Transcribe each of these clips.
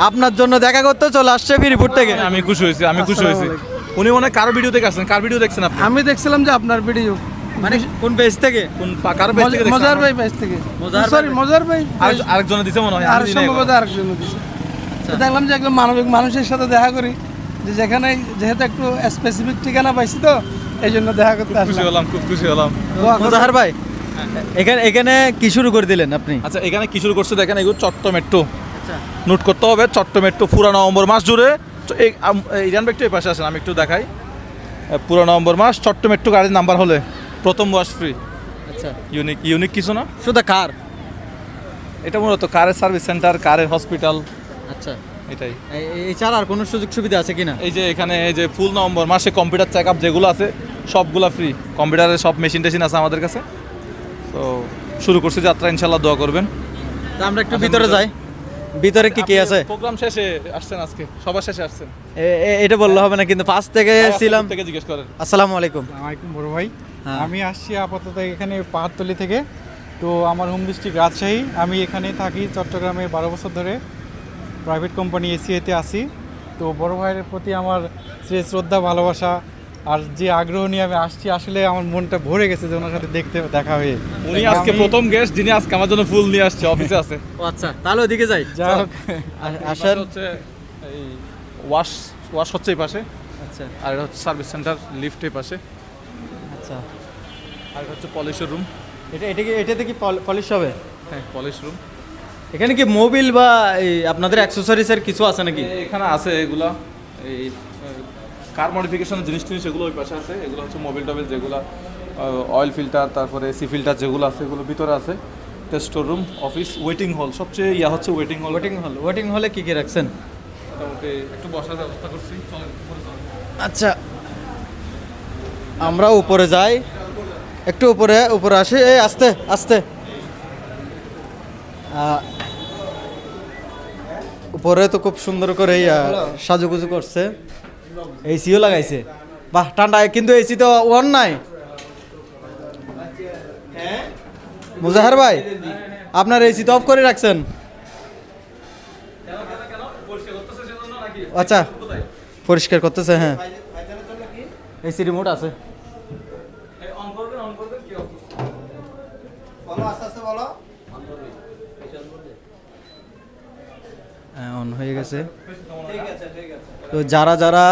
আপনার জন্য দেখা করতে চলে আসছে ফিরিপুর থেকে। আমি খুশি হয়েছি, আমি খুশি হয়েছি। উনি মনে হয় কারো ভিডিও দেখে আসছেন, কার ভিডিও দেখছেন আপনি? আমি দেখছিলাম যে আপনার ভিডিও, মানে কোন পেজ থেকে? কোন কারো পেজ থেকে দেখছেন? মজার ভাই পেজ থেকে। সরি মজার ভাই আরেকজনে দিছে মনে হয়, আর সম্ভবত আরেকজন দিছে। দেখলাম যে একজন মানবিক মানুষের সাথে দেখা করি, যে যেখানে যেহেতু একটু স্পেসিফিক ঠিকানা পাইছি তো এই জন্য দেখা করতে আসলাম। খুশি হলাম, খুব খুশি হলাম। মোজাহার ভাই এখানে কি শুরু করে দিলেন আপনি? আচ্ছা, এখানে কি শুরু করছে দেখেন, এগুলো চট্ট মেট্রো। নোট করতে হবে, চট্ট মেট্রো পুরো নভেম্বর মাস জুড়ে। ইরান একটু এই পাশে আসেন, আমি একটু দেখাই। পুরো নভেম্বর মাস চট্ট মেট্রো গাড়ির নাম্বার হলে প্রথম ওয়াশ ফ্রি। আচ্ছা, ইউনিক কিছু না, শুধু কার? এটা মূলত কারের সার্ভিস সেন্টার, কারের হসপিটাল। আচ্ছা, এটাই। এছাড়া আর কোনো সুযোগ সুবিধা আছে কিনা? এই যে এখানে এই যে ফুল নভেম্বর মাসে কম্পিউটার চেক আপ যেগুলো আছে সবগুলা ফ্রি। কম্পিউটারের সব মেশিন টেশিন আছে আমাদের কাছে। তো শুরু করছি যাত্রা, ইনশাল্লাহ দোয়া করবেন। তা আমরা একটু ভিতরে যাই। ভিতরে কি কি আছে? প্রোগ্রাম শেষে আসছেন আজকে, সবার শেষে আসছেন। এটা বললে হবে না, কিন্তু পাঁচ থেকে ছিলাম থেকে জিজ্ঞেস করেন। আসসালামু আলাইকুম। আলাইকুম বড় ভাই, আমি আসছি আপাতত এখানে পাহাড়তলি থেকে। তো আমার হোম ডিস্ট্রিক্ট রাজশাহী। আমি এখানে থাকি চট্টগ্রামে 12 বছর ধরে, প্রাইভেট কোম্পানি এসিআইতে আছি। তো বড় ভাইয়ের প্রতি আমার শ্রদ্ধা, ভালোবাসা আর যে আগ্রহ নিয়ে আমি আসছি, আসলে আমার মনটা ভরে গেছে যে ওনার সাথে দেখা হয়ে। উনি আজকে প্রথম গেস্ট যিনি আজকে আমার জন্য ফুল নিয়ে আসছে, অফিসে আছে। ও আচ্ছা, তাহলে ওদিকে যাই। যাই হোক, আসেন। হচ্ছে এই ওয়াশ হচ্ছে এই পাশে। আচ্ছা, আর এটা হচ্ছে সার্ভিস সেন্টার, লিফট এই পাশে। আচ্ছা, আর এটা হচ্ছে পলিশের রুম। এটাতে কি পলিশ হবে? হ্যাঁ, পলিশ রুম। এখানে কি মোবিল বা আপনাদের অ্যাক্সেসরিজের কিছু আছে নাকি? এখানে আছে এগুলা, এই কার মডিফিকেশনের জিনিস টিনিস এগুলো ওই পাশে আছে। এগুলো হচ্ছে মোবিল টবিল যেগুলো, অয়েল ফিল্টার, তারপরে এসি ফিল্টার যেগুলো আছে এগুলো ভিতরে আছে। স্টোর রুম, অফিস, ওয়েটিং হল। সবচেয়ে হচ্ছে ওয়েটিং হল। ওয়েটিং হলে কি কি রাখছেন? মোটামুটি একটু বসার ব্যবস্থা করছি। চলেন উপরে চলেন। আচ্ছা, আমরা উপরে যাই, একটু উপরে আসি। এই আস্তে আস্তে। উপরে তো খুব সুন্দর করে সাজুগুজু করছে, এসিও লাগাইছে। বাহ, ঠান্ডা, কিন্তু এসি তো অন নাই। মুজাহার ভাই, আপনার এসি তো অফ করে রাখছেন? আচ্ছা, পরিষ্কার করতেছে। হ্যাঁ, এসি রিমোট আছে। অন হয়ে গেছে। তো যারা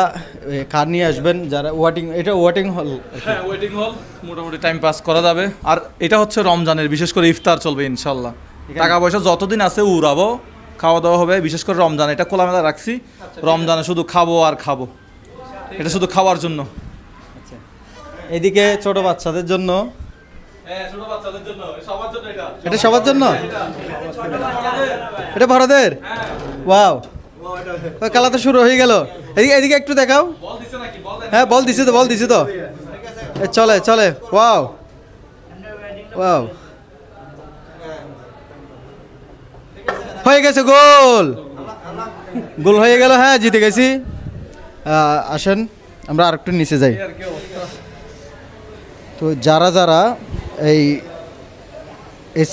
কার নিয়ে আসবেন, যারা ওয়েটিং হল। হ্যাঁ, ওয়েটিং হল, মোটামুটি টাইম পাস করা যাবে। আর এটা হচ্ছে রমজানের, বিশেষ করে ইফতার চলবে ইনশাল্লাহ। টাকা পয়সা যতদিন আছে উড়াবো, খাওয়া দাওয়া হবে। বিশেষ করে রমজান, এটা খোলামেলা রাখছি। রমজানে শুধু খাবো আর খাবো, এটা শুধু খাওয়ার জন্য। এদিকে ছোট বাচ্চাদের জন্য, এটা সবার জন্য, এটা বড়দের। ওয়াও, খেলা তো শুরু হয়ে গেল। এদিকে একটু দেখাও। হ্যাঁ, বল দিছি তো। চলে। ওয়াও, হয়ে গেছে, গোল হয়ে গেল। হ্যাঁ, জিতে গেছি। আসেন আমরা আরেকটু নিচে যাই। তো যারা এই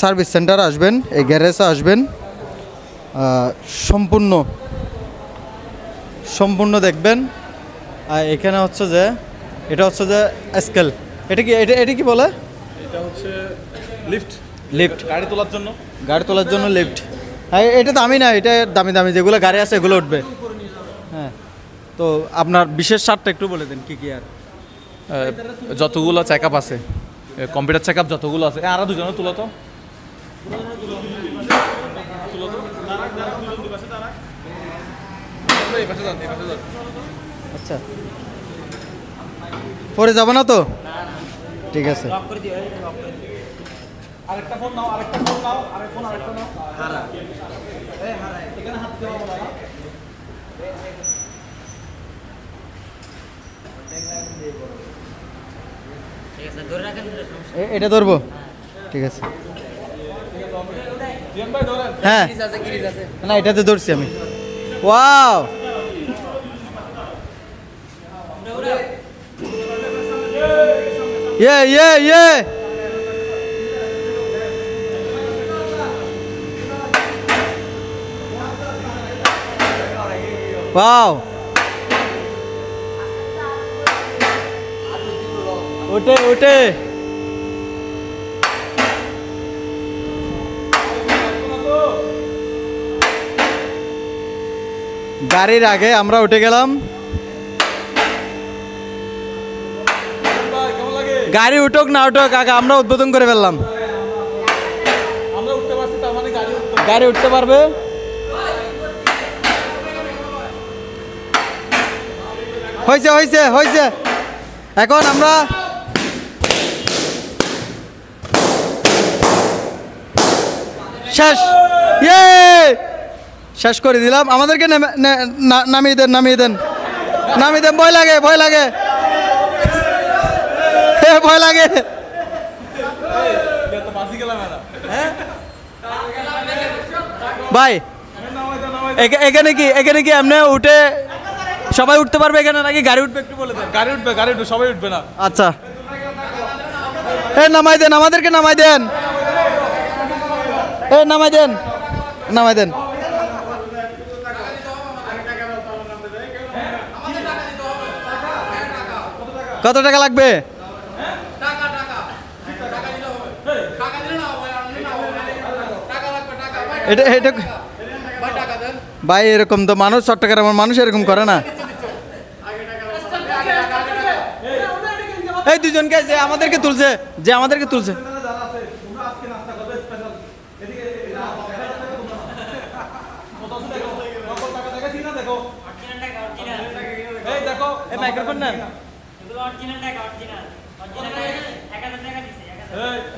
সার্ভিস সেন্টারে আসবেন, এই গ্যারেজে আসবেন, সম্পূর্ণ দেখবেন। আর এখানে হচ্ছে যে এটা হচ্ছে যে স্কেল। এটা কি বলে? এটা হচ্ছে লিফট। গাড়ি তোলার জন্য লিফট। হ্যাঁ, এটা দামি না, এটা দামি যেগুলো গাড়ি আছে এগুলো উঠবে। হ্যাঁ, তো আপনার বিশেষ ছাড়টা একটু বলে দেন কি আর যতগুলো চেক আপ আছে, কম্পিউটার চেক আপ যতগুলো আছে। আরো দুজনে তুলো তো। আচ্ছা, পরে যাব না তো? ঠিক আছে। আরেকটা ফোন নাও। এখানে হাত দেওয়া হবে না। এটা ধরবো? ঠিক আছে। হ্যাঁ, না এটাতে ধরছি আমি। ওয়াও, ইয়ে ওয়াও ওঠে ওঠে গাড়ির আগে আমরা উঠে গেলাম। গাড়ি উঠুক না উঠুক আগে আমরা উদ্বোধন করে ফেললাম। আমরা উঠতে পারছি, তার মানে গাড়ি উঠতে পারবে। হয়েছে হয়েছে হয়েছে। এখন আমরা শেষ, ইয়ে শেষ করে দিলাম। আমাদেরকে নামিয়ে দেন নামিয়ে দেন নামিয়ে দেন। ভয় লাগে ভয় লাগে ভয় লাগে। ভাই এখানে কি এমনি উঠে সবাই উঠতে পারবে এখানে, নাকি গাড়ি উঠবে একটু বলে দেন? গাড়ি উঠবে, সবাই উঠবে না। আচ্ছা নামাই দেন, আমাদেরকে নামাই দেন, নামাই দেন নামাই দেন। কত টাকা লাগবে? এটা এটা ভাই এরকম তো মানুষ, চট্টগ্রামের মানুষ এরকম করে না। এই দুজনকে যে আমাদেরকে তুলছে, মাইক্রোফোন নেন,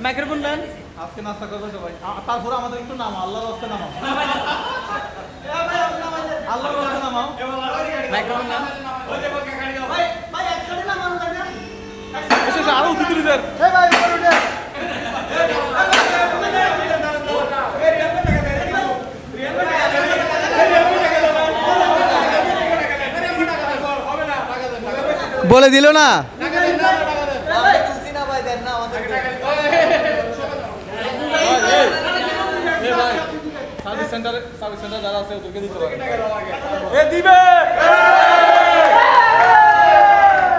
মাইক্রোফোন নেন। আজকে নাস্তা করবে সবাই, তারপরে আমাদের একটু নামো, আল্লাহর রাস্তায় নামো, আল্লাহর রাস্তায় নামো। মাইক্রোফোন নেন। আরো অতিথিদের বলে দিল না। সার্ভিস সেন্টার যারা আছে ওদেরকে দিতে পারে। দিবে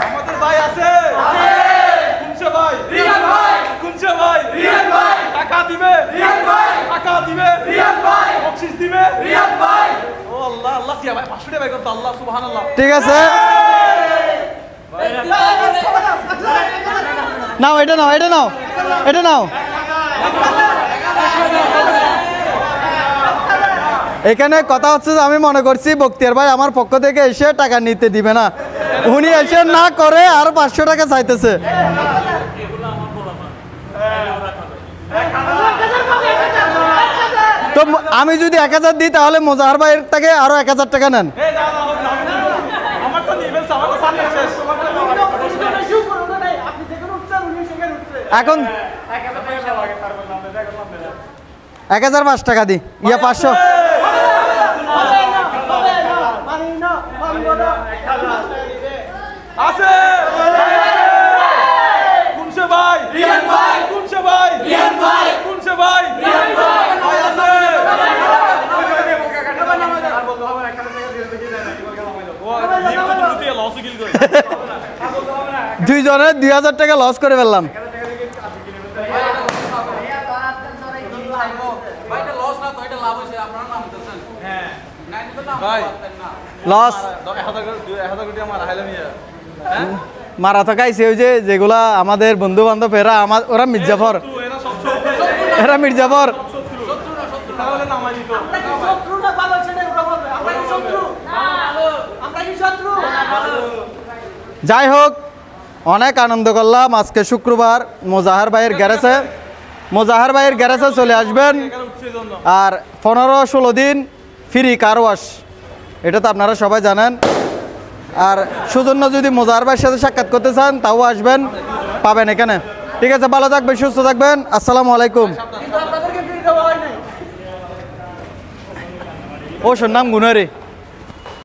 আমাদের ভাই আছে, কুনসে ভাই, রিয়ান ভাই, কুনসে ভাই, রিয়ান ভাই, টাকা দিবে, রিয়ান ভাই, টাকা দিবে, রিয়ান ভাই, বকশিশ দিবে, রিয়ান ভাই। ও আল্লাহ, আল্লাহ কি ভাই 500 টাকা ভাই করতে, আল্লাহ সুবহানাল্লাহ। ঠিক আছে, নাও এটা নাও, এটা নাও, এটা নাও। এখানে কথা হচ্ছে যে আমি মনে করছি বক্তিয়ার ভাই আমার পক্ষ থেকে এসে টাকা নিতে দিবে না, উনি এসে না করে আর 500 টাকা চাইতেছে। তো আমি যদি 1000 দিই তাহলে মোজাহার ভাইয়ের থেকে আরো 1000 টাকা নেন। এখন 1005 টাকা দিই, ইয়া 500। আছে কুনসে ভাই, রিয়ান ভাই, কুনসে ভাই, রিয়ান ভাই, কুনসে ভাই, রিয়ান ভাই, ভাই আছে। আর বলতে হবে না, এখানে থেকে দিয়ে দেয় না, এবার গেলাম হইলো ও নিয়ম তো দিয়ে লস গিল করে দুইজনে 2000 টাকা লস করে ফেললাম। লস মারা তো খাইছে ওই যে যেগুলা আমাদের বন্ধু বান্ধব, এরা ওরা মির্জাফর, এরা মির্জাফর। যাই হোক অনেক আনন্দ করলাম আজকে শুক্রবার। মোজাহার ভাইয়ের গ্যারেজে চলে আসবেন। আর 15-16 দিন ফ্রি কার ওয়াশ, এটা তো আপনারা সবাই জানেন। আর সুজন্য যদি মোজাহার ভাইয়ের সাথে সাক্ষাৎ করতে চান তাও আসবেন, পাবেন এখানে। ঠিক আছে, ভালো থাকবেন, সুস্থ থাকবেন, আসসালামু আলাইকুম। ও শোন নাম গুনারি।